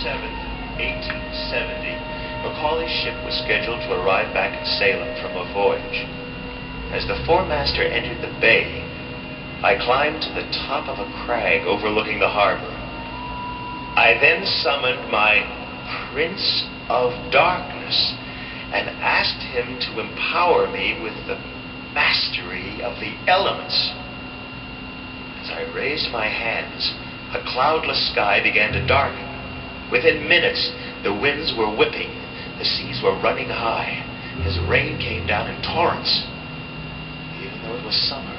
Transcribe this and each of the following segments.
27th, 1870, Macaulay's ship was scheduled to arrive back in Salem from a voyage. As the foremaster entered the bay, I climbed to the top of a crag overlooking the harbor. I then summoned my Prince of Darkness and asked him to empower me with the mastery of the elements. As I raised my hands, a cloudless sky began to darken. Within minutes, the winds were whipping, the seas were running high, as rain came down in torrents. Even though it was summer,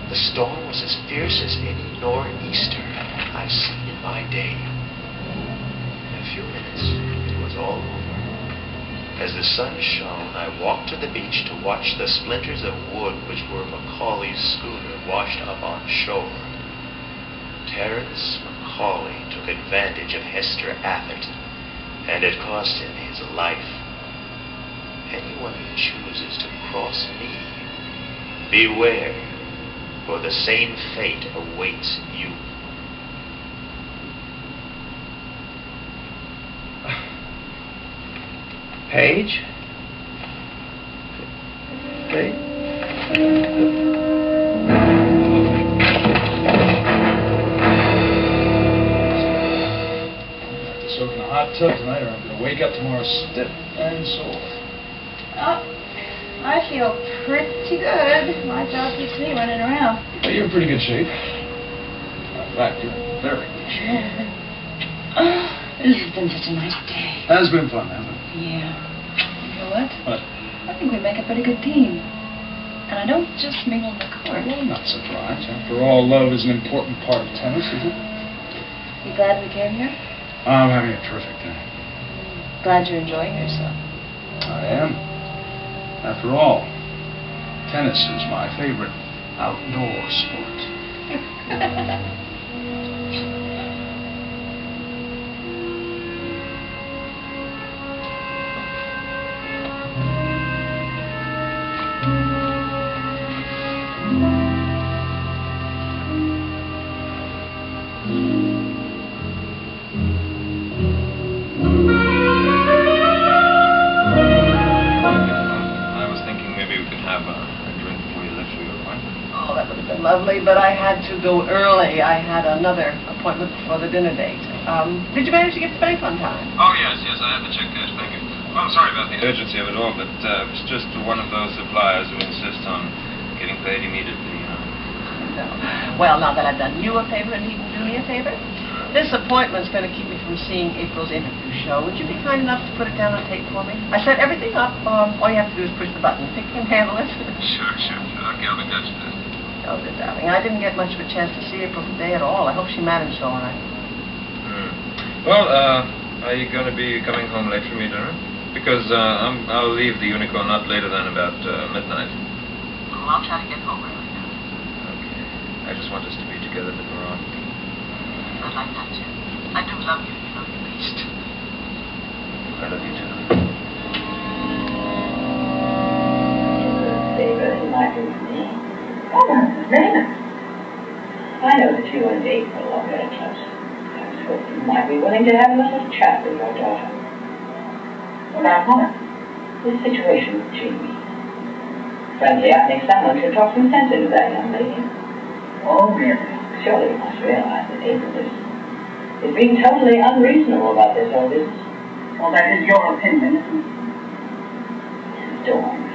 the storm was as fierce as any nor'easter I've seen in my day. In a few minutes, it was all over. As the sun shone, I walked to the beach to watch the splinters of wood which were Macaulay's schooner washed up on shore. Terence Macaulay took advantage of Hester Abbott, and it cost him his life. Anyone who chooses to cross me, beware, for the same fate awaits you. Paige? Soak in a hot tub tonight, or I'm going to wake up tomorrow stiff and sore. Oh, I feel pretty good. My job keeps me running around. Well, you're in pretty good shape. In fact, you're in very good shape. This has been such a nice day. Has been fun, hasn't it? Yeah. You know what? What? I think we make a pretty good team. And I don't just mean on the court. Well, I'm not surprised. After all, love is an important part of tennis, isn't it? You glad we came here? I'm having a terrific time. Glad you're enjoying yourself. I am. After all, tennis is my favorite outdoor sport. Lovely, but I had to go early. I had another appointment before the dinner date. Did you manage to get to the bank on time? Oh, yes, I have the check cash, thank you. Well, I'm sorry about the urgency of it all, but it's just one of those suppliers who insist on getting paid immediately, you know. No. Well, now that I've done you a favor and he can do me a favor, this appointment's going to keep me from seeing April's interview show. Would you be kind enough to put it down on tape for me? I set everything up. All you have to do is push the button. Think you can handle it? Sure. Okay, I'll be touched then. Oh, good darling. I didn't get much of a chance to see April today at all. I hope she managed all right. Well, are you going to be coming home late for me dinner? Because I'll leave the Unicorn not later than about midnight. Well, I'll try to get home early now. Okay. I just want us to be together a bit more often. I'd like that too. I do love you, you know, at least. I love you too. Favor in my room for me. Oh, Mrs. Raymond. I know that you and April are very close. I was hoping you might be willing to have a little chat with your daughter. Well, now, what? This situation with Jamie. Frankly, I think someone should talk some sense into that young lady. Oh, really? Surely you must realize that April is being totally unreasonable about this whole business. Well, that is your opinion, isn't it? Dorn.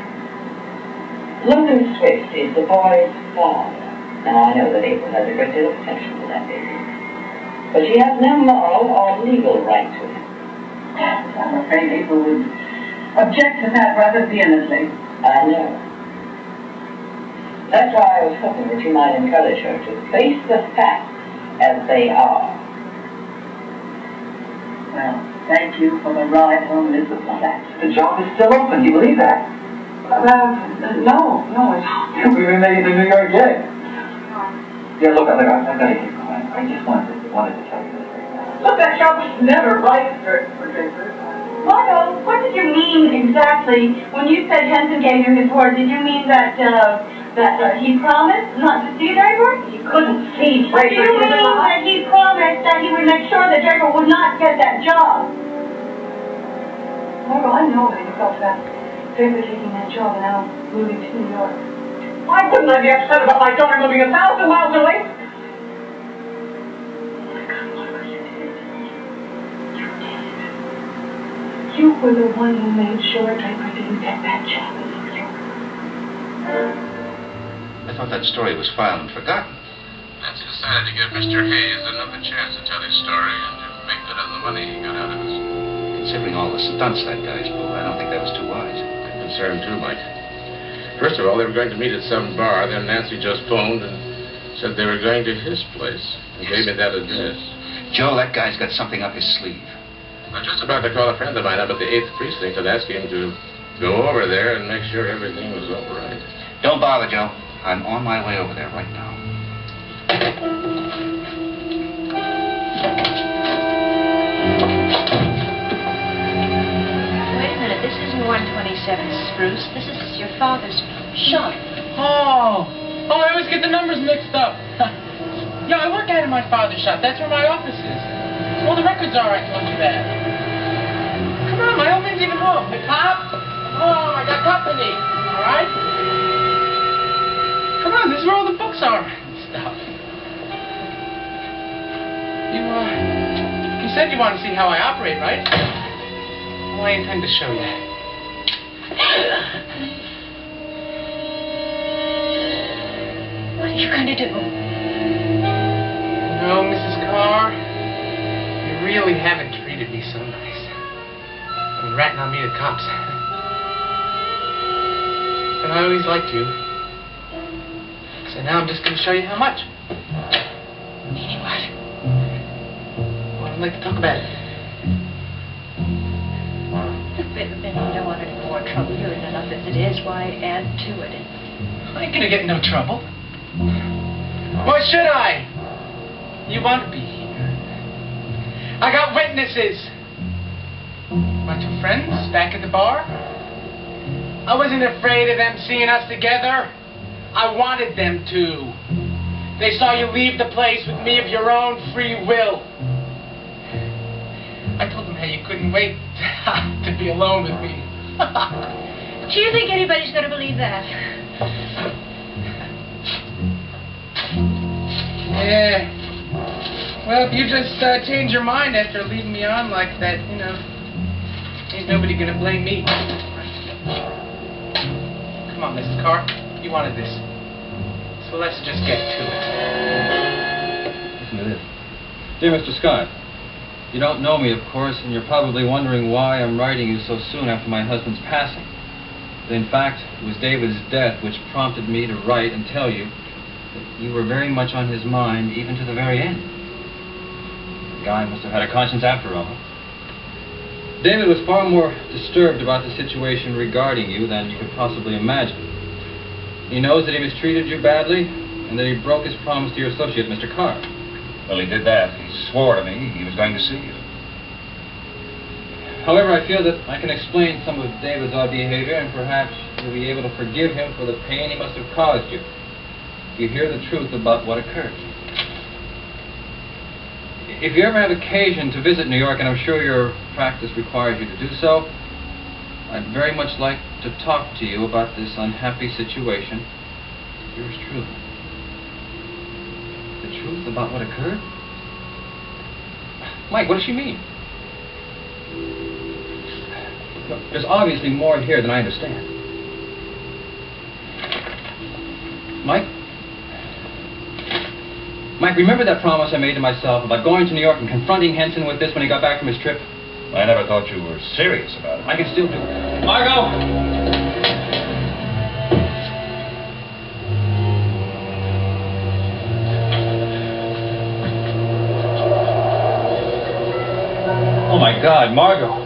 Logan Swift is the boy's father. Now, I know that April has a great deal of affection for that baby. But she has no moral or legal right to him. I'm afraid April would object to that rather vehemently. I know. That's why I was hoping that you might encourage her to face the facts as they are. Well, thank you for the ride home, Mrs. Pollock. The job is still open. Do you believe that? No, we remain in New York yet. Yeah, look, I gotta keep quiet. I just wanted to tell you this right now. Look, that job was never right for Draper. Margo, what did you mean exactly when you said Henson gave you his word? Did you mean that That he promised not to see Draper? He couldn't see Draper. Do you mean that he promised that he would make sure that Draper would not get that job? Margo, I know how you felt about Draper taking that job and now moving to New York. Why wouldn't I be upset about my daughter moving 1,000 miles away? Oh my God, Margo, you did it. You did. You were the one who made sure Draper didn't get that job in New York. I thought that story was filed and forgotten. Nancy decided to give Mr. Hayes another chance to tell his story and to make good on the money he got out of us. Considering all the stunts that guy's pulled, I don't think that was too wise. I'm concerned too, Mike. First of all, they were going to meet at some bar, then Nancy just phoned and said they were going to his place and gave me that address. Joe, that guy's got something up his sleeve. I was just about to call a friend of mine up at the 8th Precinct and ask him to go over there and make sure everything was all right. Don't bother, Joe. I'm on my way over there right now. Wait a minute, this isn't 127 Spruce. This is your father's shop. Oh, I always get the numbers mixed up. Yeah, I work out of my father's shop. That's where my office is. All the records are, I told you that. Come on, my old man's even home. The cop? Oh, I got company. All right? Come on, this is where all the books are and stuff. You said you want to see how I operate, right? Well, I intend to show you. What are you going to do? No, Mrs. Karr, you really haven't treated me so nice. I mean, ratting on me to cops. But I always liked you. So now I'm just going to show you how much. Meaning what? Well, I'd like to talk about it. Look, baby, Ben, you don't want any more trouble. You're in enough as it is. Why add to it? I ain't going to get in no trouble. Why should I? You want to be here. I got witnesses. My two friends back at the bar. I wasn't afraid of them seeing us together. I wanted them to. They saw you leave the place with me of your own free will. I told them how you couldn't wait to be alone with me. Do you think anybody's going to believe that? Yeah. Well, if you just change your mind after leaving me on like that, you know, ain't nobody going to blame me. Come on, Mrs. Karr. You wanted this. So let's just get to it. Listen to this. Dear Mr. Scott, you don't know me, of course, and you're probably wondering why I'm writing you so soon after my husband's passing. But in fact, it was David's death which prompted me to write and tell you that you were very much on his mind, even to the very end. The guy must have had a conscience after all. David was far more disturbed about the situation regarding you than you could possibly imagine. He knows that he mistreated you badly, and that he broke his promise to your associate, Mr. Karr. Well, he did that. He swore to me he was going to see you. However, I feel that I can explain some of David's odd behavior, and perhaps you'll be able to forgive him for the pain he must have caused you. You hear the truth about what occurred. If you ever have occasion to visit New York, and I'm sure your practice requires you to do so, I'd very much like to talk to you about this unhappy situation. Yours truly. The truth about what occurred? Mike, what does she mean? Look, there's obviously more here than I understand. Mike? Mike, remember that promise I made to myself about going to New York and confronting Henson with this when he got back from his trip? I never thought you were serious about it. I can still do it. Margo! Oh my God, Margo.